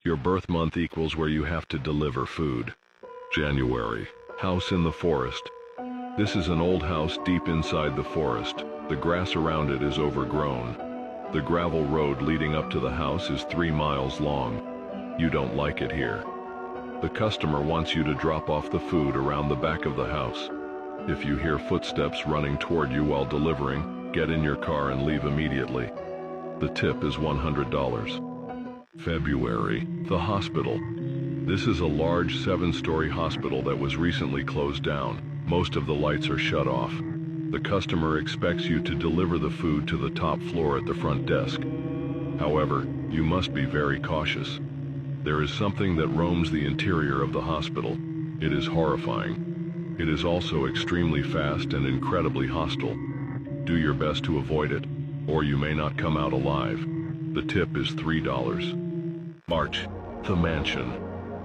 Your birth month equals where you have to deliver food. January. House in the forest. This is an old house deep inside the forest. The grass around it is overgrown. The gravel road leading up to the house is 3 miles long. You don't like it here. The customer wants you to drop off the food around the back of the house. If you hear footsteps running toward you while delivering, get in your car and leave immediately. The tip is $100. February. The hospital. This is a large 7-story hospital that was recently closed down. Most of the lights are shut off. The customer expects you to deliver the food to the top floor at the front desk. However, you must be very cautious. There is something that roams the interior of the hospital. It is horrifying. It is also extremely fast and incredibly hostile. Do your best to avoid it, or you may not come out alive. The tip is $3. March. The mansion.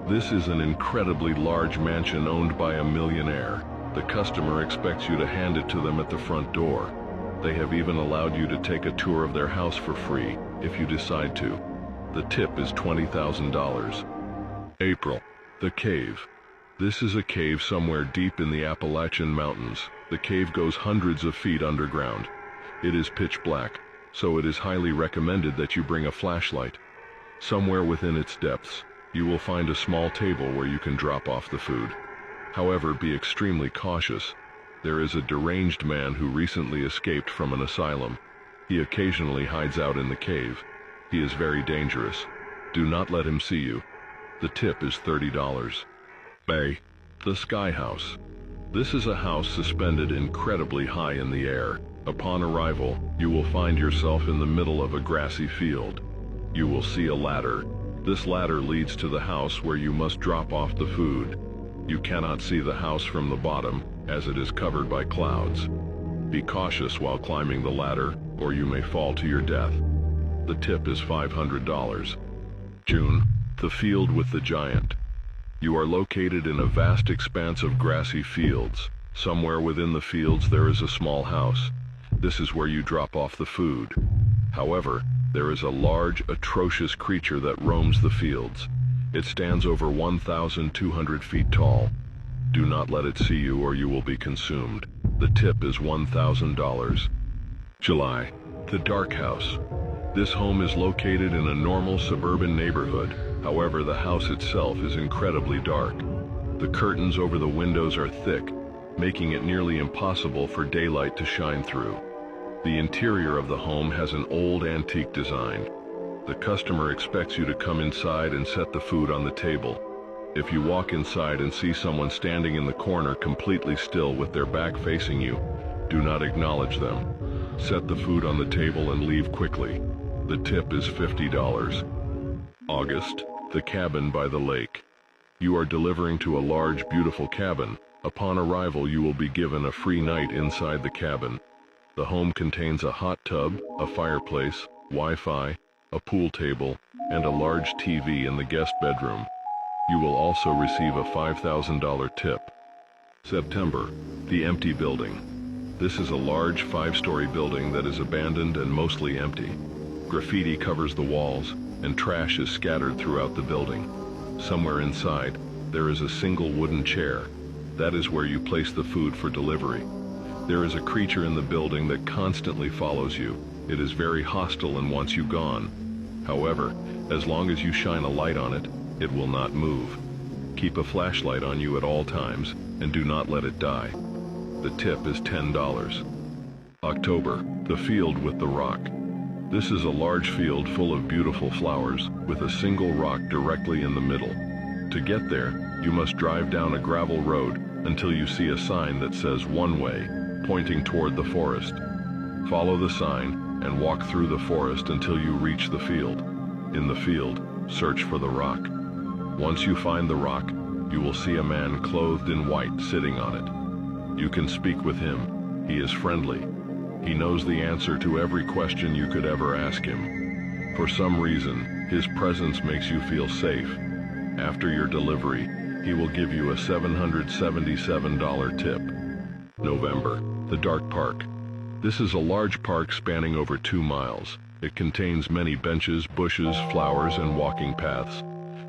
This is an incredibly large mansion owned by a millionaire. The customer expects you to hand it to them at the front door. They have even allowed you to take a tour of their house for free, if you decide to. The tip is $20,000. April. The cave. This is a cave somewhere deep in the Appalachian Mountains. The cave goes hundreds of feet underground. It is pitch black, so it is highly recommended that you bring a flashlight. Somewhere within its depths, you will find a small table where you can drop off the food. However, be extremely cautious. There is a deranged man who recently escaped from an asylum. He occasionally hides out in the cave. He is very dangerous. Do not let him see you. The tip is $30. May. The Sky House. This is a house suspended incredibly high in the air. Upon arrival, you will find yourself in the middle of a grassy field. You will see a ladder. This ladder leads to the house where you must drop off the food. You cannot see the house from the bottom, as it is covered by clouds. Be cautious while climbing the ladder, or you may fall to your death. The tip is $500. June. The field with the giant. You are located in a vast expanse of grassy fields. Somewhere within the fields there is a small house. This is where you drop off the food. However, there is a large, atrocious creature that roams the fields. It stands over 1,200 feet tall. Do not let it see you or you will be consumed. The tip is $1,000. July. The Dark House. This home is located in a normal suburban neighborhood. However, the house itself is incredibly dark. The curtains over the windows are thick, making it nearly impossible for daylight to shine through. The interior of the home has an old antique design. The customer expects you to come inside and set the food on the table. If you walk inside and see someone standing in the corner completely still with their back facing you, do not acknowledge them. Set the food on the table and leave quickly. The tip is $50. August. The cabin by the lake. You are delivering to a large, beautiful cabin. Upon arrival, you will be given a free night inside the cabin. The home contains a hot tub, a fireplace, Wi-Fi, a pool table, and a large TV in the guest bedroom. You will also receive a $5,000 tip. September. The empty building. This is a large 5-story building that is abandoned and mostly empty. Graffiti covers the walls, and trash is scattered throughout the building. Somewhere inside, there is a single wooden chair. That is where you place the food for delivery. There is a creature in the building that constantly follows you. It is very hostile and wants you gone. However, as long as you shine a light on it, it will not move. Keep a flashlight on you at all times, and do not let it die. The tip is $10. October. The field with the rock. This is a large field full of beautiful flowers, with a single rock directly in the middle. To get there, you must drive down a gravel road until you see a sign that says "One Way," pointing toward the forest. Follow the sign and walk through the forest until you reach the field. In the field, search for the rock. Once you find the rock, you will see a man clothed in white sitting on it. You can speak with him. He is friendly. He knows the answer to every question you could ever ask him. For some reason, his presence makes you feel safe. After your delivery, he will give you a $777 tip. November. The Dark Park. This is a large park spanning over 2 miles. It contains many benches, bushes, flowers, and walking paths.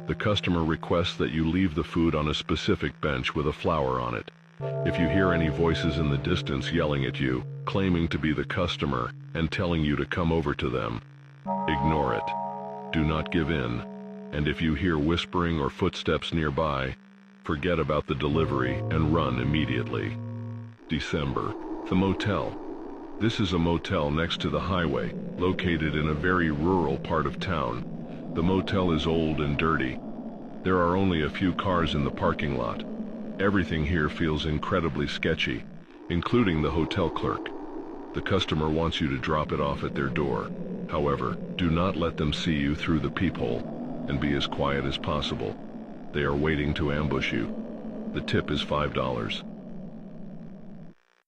The customer requests that you leave the food on a specific bench with a flower on it. If you hear any voices in the distance yelling at you, claiming to be the customer and telling you to come over to them, ignore it. Do not give in. And if you hear whispering or footsteps nearby, forget about the delivery and run immediately. December. The motel. This is a motel next to the highway, located in a very rural part of town. The motel is old and dirty. There are only a few cars in the parking lot. Everything here feels incredibly sketchy, including the hotel clerk. The customer wants you to drop it off at their door. However, do not let them see you through the peephole, and be as quiet as possible. They are waiting to ambush you. The tip is $5.